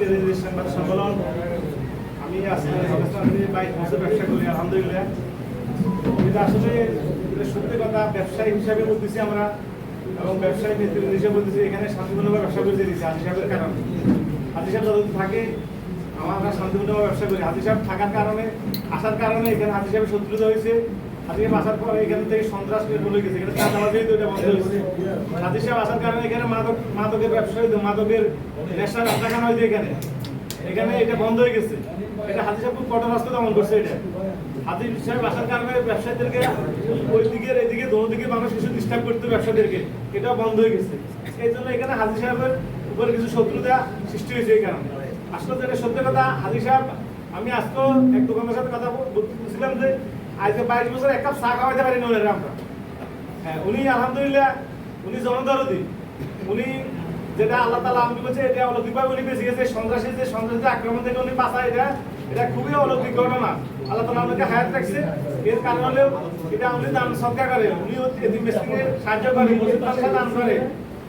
আজকের এই সংবাদ সম্মেলন আমি আজকে 22 বছর ব্যবসা করি আলহামদুলিল্লাহ। এটা আসলে সত্যি কথা, ব্যবসায়ী হিসাবে বলতেছি আমরা এবং ব্যবসায়ী নেতৃত্ব হিসেবে বলতেছি এখানে শান্তিপূর্ণভাবে ব্যবসা করে দিয়েছি হাজি সাহেবের কারণে। হাজি সাহেব যতদিন থাকে আমরা শান্তিপূর্ণভাবে ব্যবসা করি। হাজি সাহেব থাকার কারণে আসার কারণে এখানে হাজি সাহেবের শত্রুতা হয়েছে। হাজি সাহেব আসার পর এখান থেকে সন্ত্রাস বলে গেছে, এখানে চাঁদাবাজি তো এটা বন্ধ হয়েছে। হাজি সাহেব আসার কারণে এখানে মাদকের ব্যবসা হইতো, মাদকের নেশার আড্ডাখানা হয়েছে এখানে এটা বন্ধ হয়ে গেছে। এটা হাজি সাহেব খুব কঠোর রাস্তা দমন করছে। এটা হাজি সাহেব আসার কারণে ব্যবসায়ীদেরকে ওই দিকের এদিকে দোদিকে মানুষ কিছু ডিস্টার্ব করতে ব্যবসায়ীদেরকে, এটাও বন্ধ হয়ে গেছে। এই জন্য এখানে হাজি সাহেবের উপরে কিছু শত্রুতা সৃষ্টি হয়েছে। এই কারণে আসলে যেটা সত্যি কথা, হাজি সাহেব আমি আজকেও এক দোকানের সাথে কথা বলছিলাম যে আজকে 22 বছর এক কাপ চা খাওয়াইতে পারিনি ওনারা আমরা। হ্যাঁ, উনি আলহামদুলিল্লাহ উনি জনদরদি। উনি যেটা আল্লাহ তাআলা আমি বলছি এটা অলৌকিকভাবে উনি বেঁচে গেছে। সন্ত্রাসী আক্রমণ থেকে উনি বাঁচায়, এটা খুবই অলৌকিক ঘটনা। আল্লাহ তাআলা ওনাকে হায়াত রাখছে। এর কারণ হলো এটা উনি দান সদকা করে, উনি এতিম মিসকিনের সাহায্য করে, মসজিদ মাদ্রাসা দান করে,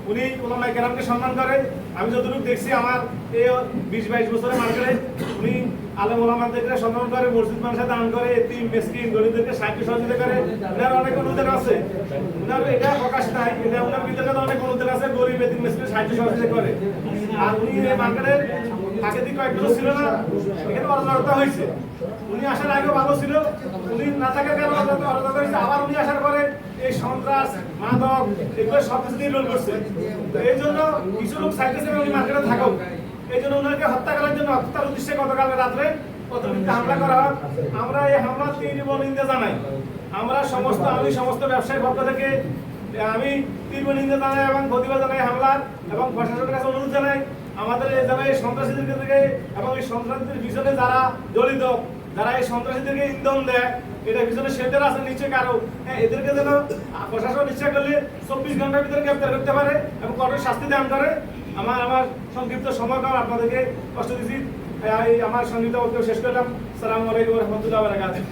উনি ওলামায়ে কেরামকে সম্মান করে। আমি যতটুকু দেখছি আমার এই 20-22 বছরের মার্কেটে উনি আলেম ওলামাদেরকে সম্মান করে, মসজিদ মাদ্রাসা দান করে, এতিম মিসকিন গরিবদেরকে সাহায্য সহযোগিতা করে। ওনার অনেক অনুদান আছে, ওনার এটা প্রকাশ নাই, এটা ওনার ভিতরে অনেক অনুদান আছে, গরিব এতিম মিসকিনের সাহায্য সহযোগিতা করে। আর উনি এই মার্কেটের আগে দিকে কয়েক বছর ছিল না, এখানে অরাজকতা হয়েছে। উনি আসার আগে ভালো ছিল, উনি না থাকার কারণে অরাজকতা হয়েছে। আবার উনি আসার পরে এই সন্ত্রাস মাদক এগুলো সবকিছু নির্মূল করছে। এই জন্য কিছু লোক চাইতেছে উনি মার্কেটে থাকুক, এই জন্য ওনাকে হত্যা করার জন্য হত্যার উদ্দেশ্যে গতকাল রাত্রে অতিরিক্ত হামলা করা হয়। আমরা এই হামলা তীব্র নিন্দা জানাই। আমি সমস্ত ব্যবসায়ীর পক্ষ থেকে আমি তীব্র নিন্দা জানাই এবং প্রতিবাদ জানাই হামলার, এবং প্রশাসনের কাছে অনুরোধ জানাই আমাদের যারা এই সন্ত্রাসীদের থেকে এবং এই সন্ত্রাসীদের পিছনে যারা জড়িত, যারা এই সন্ত্রাসীদেরকে ইন্ধন দেয়, এটা পিছনে শেল্টার আছে নিচে কারো, এদেরকে যেন প্রশাসন ইচ্ছা করলে 24 ঘন্টার ভিতরে গ্রেফতার করতে পারে এবং কঠোর শাস্তি দান করে। আমার সংক্ষিপ্ত সময় কম আপনাদেরকে কষ্ট দিচ্ছি। আমার সংক্ষিপ্ত বক্তব্য শেষ করলাম। আসসালামু আলাইকুম ওয়া রাহমাতুল্লাহি ওয়া বারাকাতুহু।